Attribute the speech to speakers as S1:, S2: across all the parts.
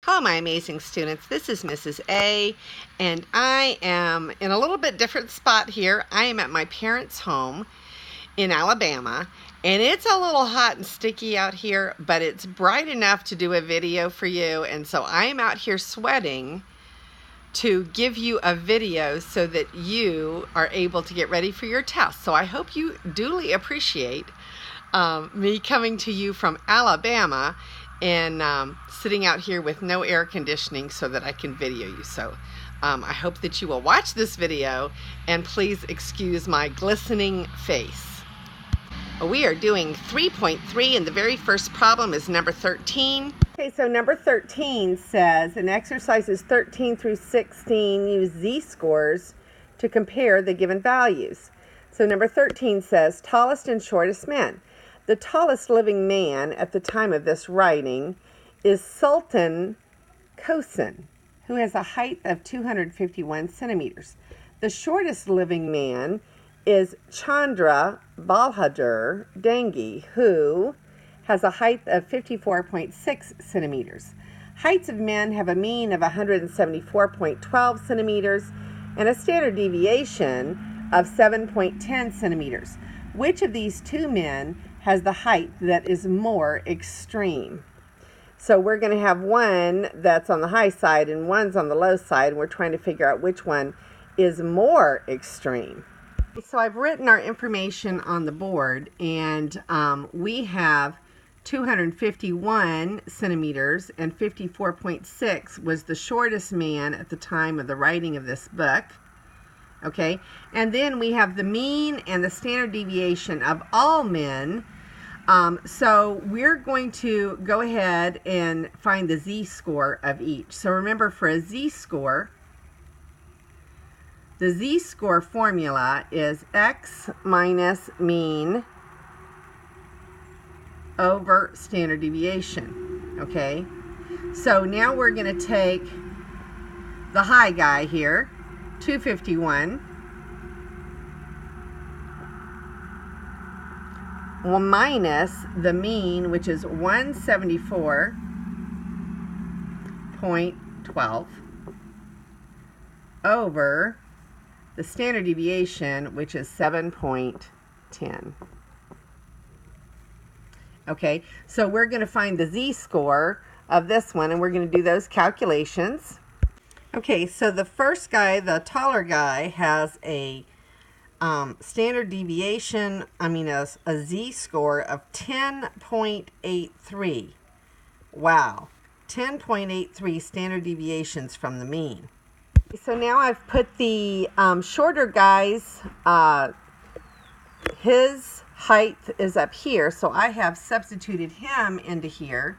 S1: Hello, my amazing students. This is Mrs. A, and I am in a little bit different spot here. I am at my parents' home in Alabama, and it's a little hot and sticky out here, but it's bright enough to do a video for you, and so I am out here sweating to give you a video so that you are able to get ready for your test. So I hope you duly appreciate me coming to you from Alabama and sitting out here with no air conditioning so that I can video you. So I hope that you will watch this video, and please excuse my glistening face. We are doing 3.3, and the very first problem is number 13. Okay, so number 13 says, in exercises 13 through 16, use z-scores to compare the given values. So number 13 says, tallest and shortest men. The tallest living man at the time of this writing is Sultan Kosin, who has a height of 251 centimeters. The shortest living man is Chandra Balhadur Dangi, who has a height of 54.6 centimeters. Heights of men have a mean of 174.12 centimeters and a standard deviation of 7.10 centimeters. Which of these two men has the height that is more extreme? So we're going to have one that's on the high side and one's on the low side, and we're trying to figure out which one is more extreme. So I've written our information on the board, and we have 251 centimeters, and 54.6 was the shortest man at the time of the writing of this book. Okay, and then we have the mean and the standard deviation of all men. So we're going to go ahead and find the z-score of each. So remember, for a z-score, the z-score formula is x minus mean over standard deviation. Okay, so now we're going to take the high guy here, 251, minus the mean, which is 174.12, over the standard deviation, which is 7.10. Okay, so we're going to find the z-score of this one, and we're going to do those calculations. Okay, so the first guy, the taller guy, has a standard deviation, a z-score of 10.83. Wow, 10.83 standard deviations from the mean. So now I've put the shorter guy's, his height is up here, so I have substituted him into here.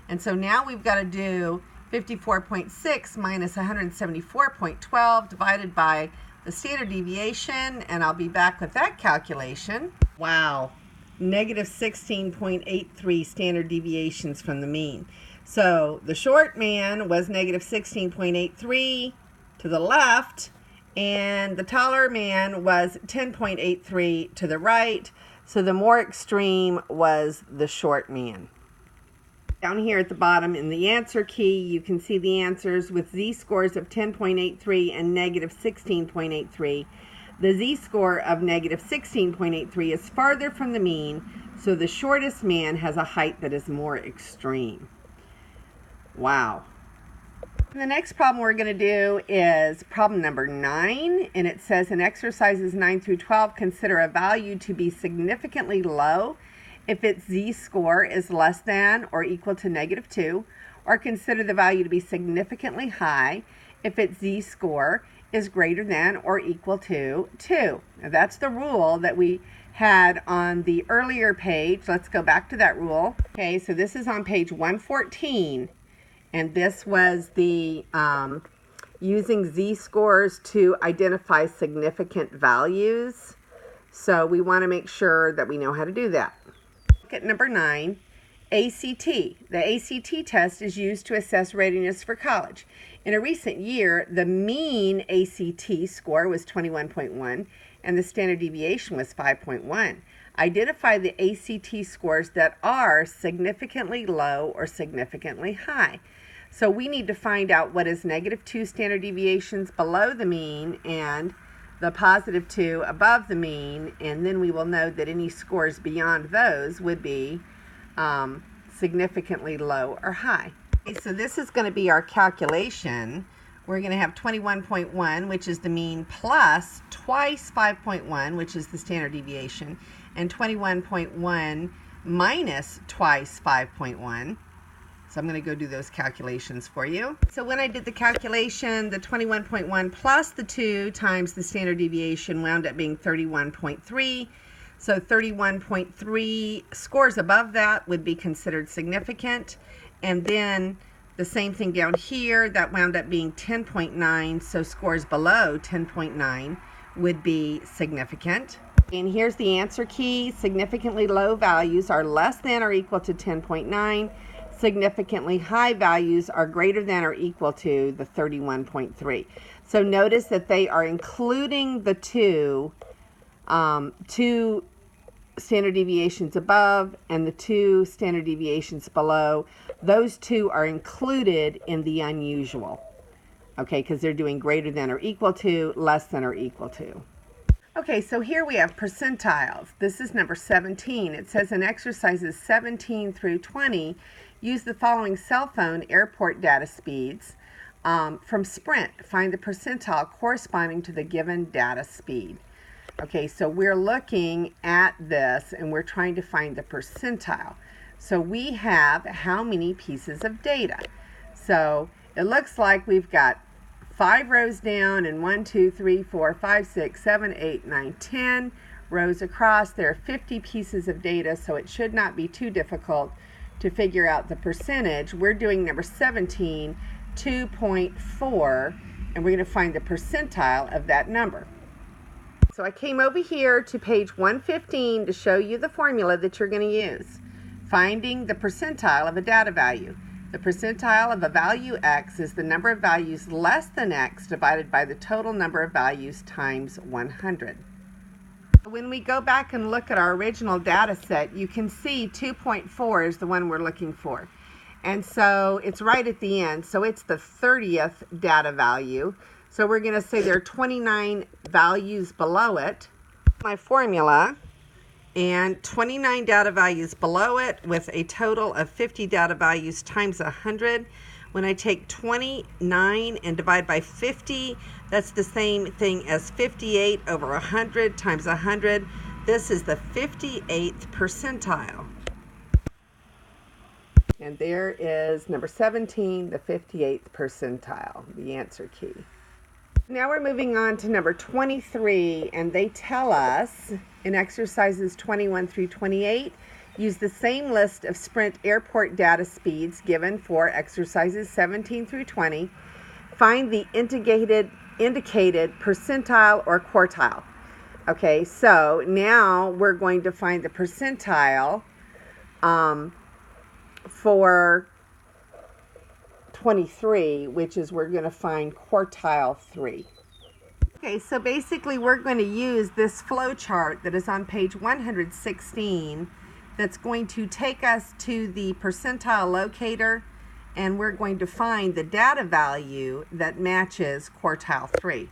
S1: And so now we've got to do 54.6 minus 174.12 divided by the standard deviation, and I'll be back with that calculation. Wow, negative 16.83 standard deviations from the mean. So the short man was negative 16.83 to the left, and the taller man was 10.83 to the right. So the more extreme was the short man. Down here at the bottom in the answer key, you can see the answers with z-scores of 10.83 and negative 16.83. The z-score of negative 16.83 is farther from the mean, so the shortest man has a height that is more extreme. Wow. The next problem we're going to do is problem number 9, and it says in exercises 9 through 12, consider a value to be significantly low if its z-score is less than or equal to negative 2, or consider the value to be significantly high if its z-score is greater than or equal to 2. Now that's the rule that we had on the earlier page. Let's go back to that rule. Okay, so this is on page 114, and this was the using z-scores to identify significant values. So we want to make sure that we know how to do that. At number 9, ACT. The ACT test is used to assess readiness for college. In a recent year, the mean ACT score was 21.1 and the standard deviation was 5.1. Identify the ACT scores that are significantly low or significantly high. So we need to find out what is -2 standard deviations below the mean and the +2 above the mean, and then we will know that any scores beyond those would be significantly low or high. Okay, so this is going to be our calculation. We're going to have 21.1, which is the mean, plus twice 5.1, which is the standard deviation, and 21.1 minus twice 5.1. So I'm going to go do those calculations for you. So when I did the calculation, the 21.1 plus the 2 times the standard deviation wound up being 31.3. So 31.3 scores above that would be considered significant. And then the same thing down here, that wound up being 10.9. So scores below 10.9 would be significant. And here's the answer key. Significantly low values are less than or equal to 10.9. Significantly high values are greater than or equal to the 31.3. So notice that they are including the two standard deviations above and the 2 standard deviations below. Those two are included in the unusual, okay, because they're doing greater than or equal to, less than or equal to. Okay, so here we have percentiles. This is number 17. It says in exercises 17 through 20, use the following cell phone airport data speeds from Sprint. Find the percentile corresponding to the given data speed. Okay, so we're looking at this and we're trying to find the percentile. So we have how many pieces of data? So it looks like we've got 5 rows down and 1, 2, 3, 4, 5, 6, 7, 8, 9, 10 rows across. There are 50 pieces of data, so it should not be too difficult to figure out the percentage. We're doing number 17, 2.4, and we're going to find the percentile of that number. So I came over here to page 115 to show you the formula that you're going to use. Finding the percentile of a data value. The percentile of a value x is the number of values less than x divided by the total number of values times 100. When we go back and look at our original data set, you can see 2.4 is the one we're looking for. And so it's right at the end. So it's the 30th data value. So we're going to say there are 29 values below it. My formula, and 29 data values below it with a total of 50 data values times 100. When I take 29 and divide by 50, that's the same thing as 58 over 100 times 100. This is the 58th percentile. And there is number 17, the 58th percentile, the answer key. Now we're moving on to number 23, and they tell us in exercises 21 through 28, use the same list of Sprint airport data speeds given for exercises 17 through 20. Find the indicated percentile or quartile. Okay, so now we're going to find the percentile for 23, which is we're going to find quartile 3. Okay, so basically we're going to use this flow chart that is on page 116 that's going to take us to the percentile locator, and we're going to find the data value that matches quartile 3.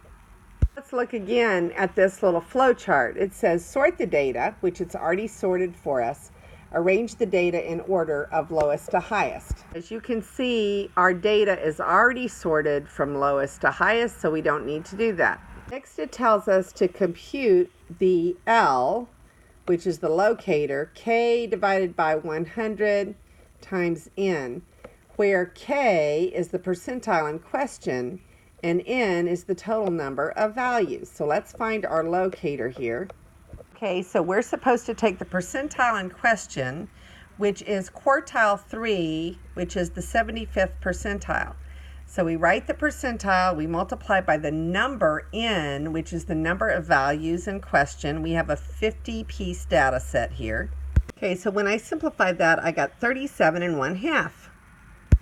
S1: Let's look again at this little flow chart. It says sort the data, which it's already sorted for us. Arrange the data in order of lowest to highest. As you can see, our data is already sorted from lowest to highest, so we don't need to do that. Next, it tells us to compute the L, which is the locator, K divided by 100 times N, where K is the percentile in question and N is the total number of values. So let's find our locator here. Okay, so we're supposed to take the percentile in question, which is quartile 3, which is the 75th percentile. So we write the percentile, we multiply by the number n, which is the number of values in question. We have a 50-piece data set here. Okay, so when I simplify that, I got 37 1/2.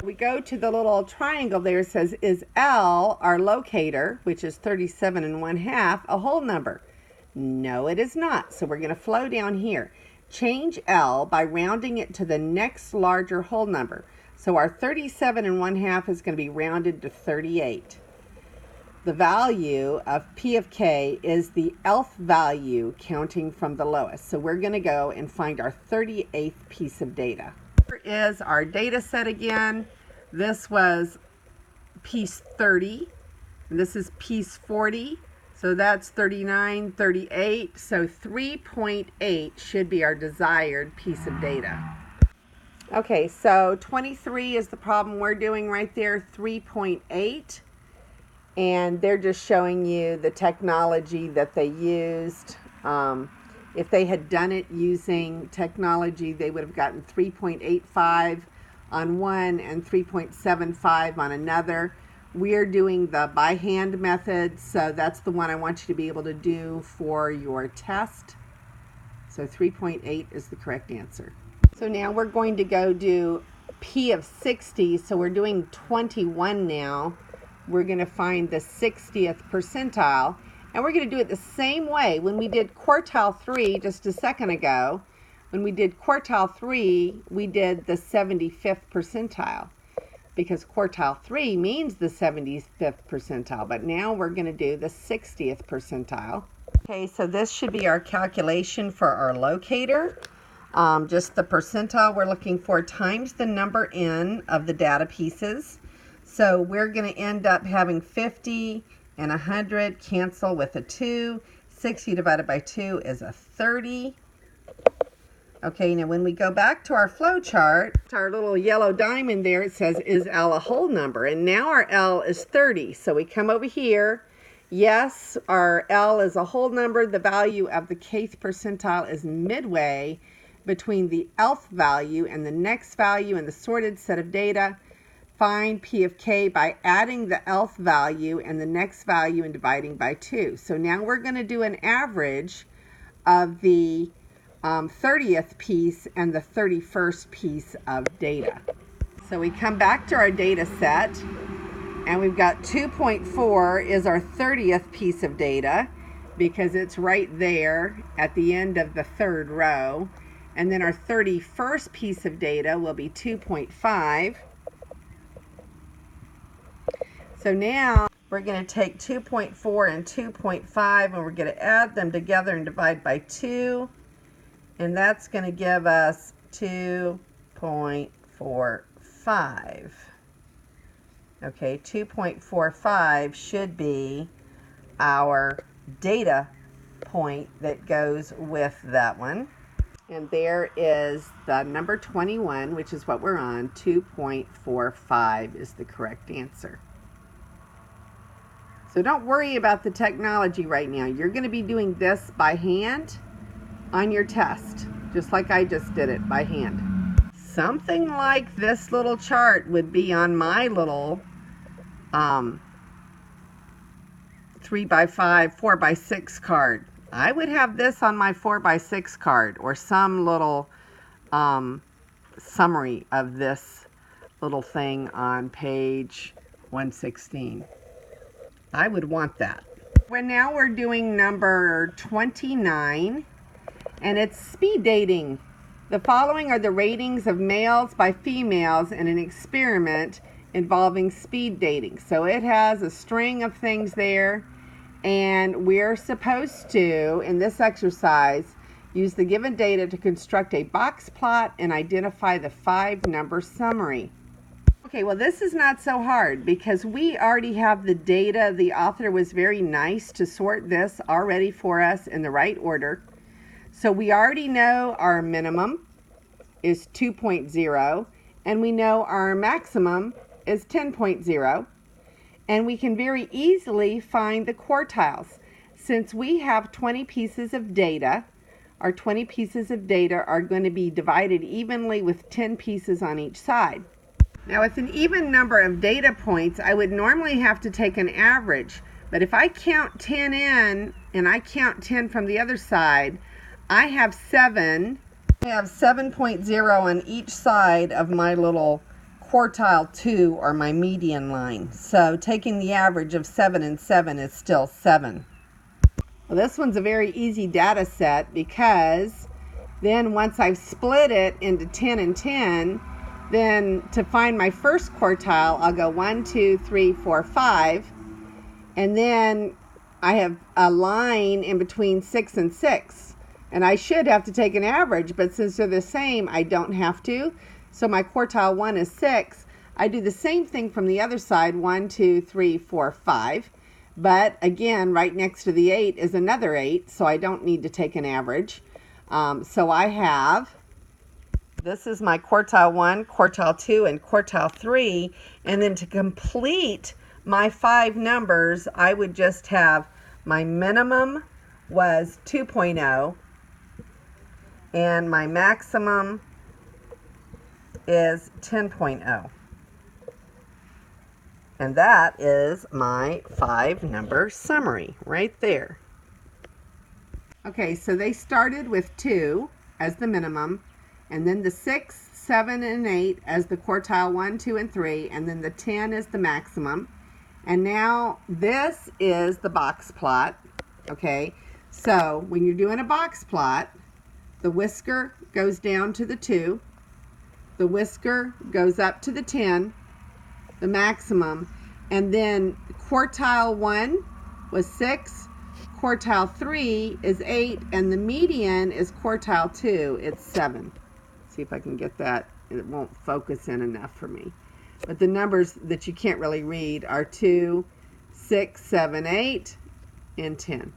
S1: We go to the little triangle there. It says, is L, our locator, which is 37 1/2, a whole number? No, it is not. So we're going to flow down here. Change L by rounding it to the next larger whole number. So our 37 1/2 is going to be rounded to 38. The value of P of K is the Lth value counting from the lowest. So we're going to go and find our 38th piece of data. Here is our data set again. This was piece 30. And this is piece 40. So that's 39, 38. So 3.8 should be our desired piece of data. Okay, so 23 is the problem we're doing right there, 3.8. And they're just showing you the technology that they used. If they had done it using technology, they would have gotten 3.85 on one and 3.75 on another. We're doing the by hand method, so that's the one I want you to be able to do for your test. So 3.8 is the correct answer. So now we're going to go do P of 60. So we're doing 21 now. We're going to find the 60th percentile, and we're going to do it the same way. When we did quartile 3 just a second ago, when we did quartile 3, we did the 75th percentile, because quartile 3 means the 75th percentile, but now we're going to do the 60th percentile. Okay, so this should be our calculation for our locator. Just the percentile we're looking for times the number n of the data pieces. So we're going to end up having 50 and 100 cancel with a 2. 60 divided by 2 is a 30. Okay, now when we go back to our flow chart, our little yellow diamond there, it says, is L a whole number? And now our L is 30. So we come over here. Yes, our L is a whole number. The value of the kth percentile is midway between the Lth value and the next value in the sorted set of data. Find P of K by adding the Lth value and the next value and dividing by 2. So now we're going to do an average of the 30th piece and the 31st piece of data. So we come back to our data set, and we've got 2.4 is our 30th piece of data because it's right there at the end of the third row. And then our 31st piece of data will be 2.5. So now we're going to take 2.4 and 2.5 and we're going to add them together and divide by 2. And that's going to give us 2.45. Okay, 2.45 should be our data point that goes with that one. And there is the number 21, which is what we're on. 2.45 is the correct answer. So don't worry about the technology right now. You're going to be doing this by hand on your test, just like I just did it by hand. Something like this little chart would be on my little 3x5, 4x6 card. I would have this on my 4x6 card, or some little summary of this little thing on page 116. I would want that. Well, now we're doing number 29, and it's speed dating. The following are the ratings of males by females in an experiment involving speed dating. So it has a string of things there, and we're supposed to, in this exercise, use the given data to construct a box plot and identify the 5-number summary. Okay, well, this is not so hard because we already have the data. The author was very nice to sort this already for us in the right order. So we already know our minimum is 2.0, and we know our maximum is 10.0. And we can very easily find the quartiles. Since we have 20 pieces of data, our 20 pieces of data are going to be divided evenly with 10 pieces on each side. Now, with an even number of data points, I would normally have to take an average. But if I count 10 in and I count 10 from the other side, I have 7. I have 7.0 on each side of my little quartile 2, or my median line. So taking the average of 7 and 7 is still 7. Well, this one's a very easy data set because then once I've split it into 10 and 10, Then to find my first quartile, I'll go 1, 2, 3, 4, 5. And then I have a line in between 6 and 6. And I should have to take an average, but since they're the same, I don't have to. So my quartile 1 is 6. I do the same thing from the other side, 1, 2, 3, 4, 5. But again, right next to the 8 is another 8, so I don't need to take an average. So I have, this is my quartile 1, quartile 2, and quartile 3. And then to complete my 5 numbers, I would just have my minimum was 2.0 and my maximum is 10.0. And that is my 5 number summary right there. Okay, so they started with 2 as the minimum, and then the 6, 7, and 8 as the quartile 1, 2, and 3, and then the 10 is the maximum. And now this is the box plot. Okay, so when you're doing a box plot, the whisker goes down to the 2, the whisker goes up to the 10, the maximum, and then quartile 1 was 6, quartile 3 is 8, and the median is quartile 2, it's 7. See if I can get that. It won't focus in enough for me. But the numbers that you can't really read are 2, 6, 7, 8, and 10.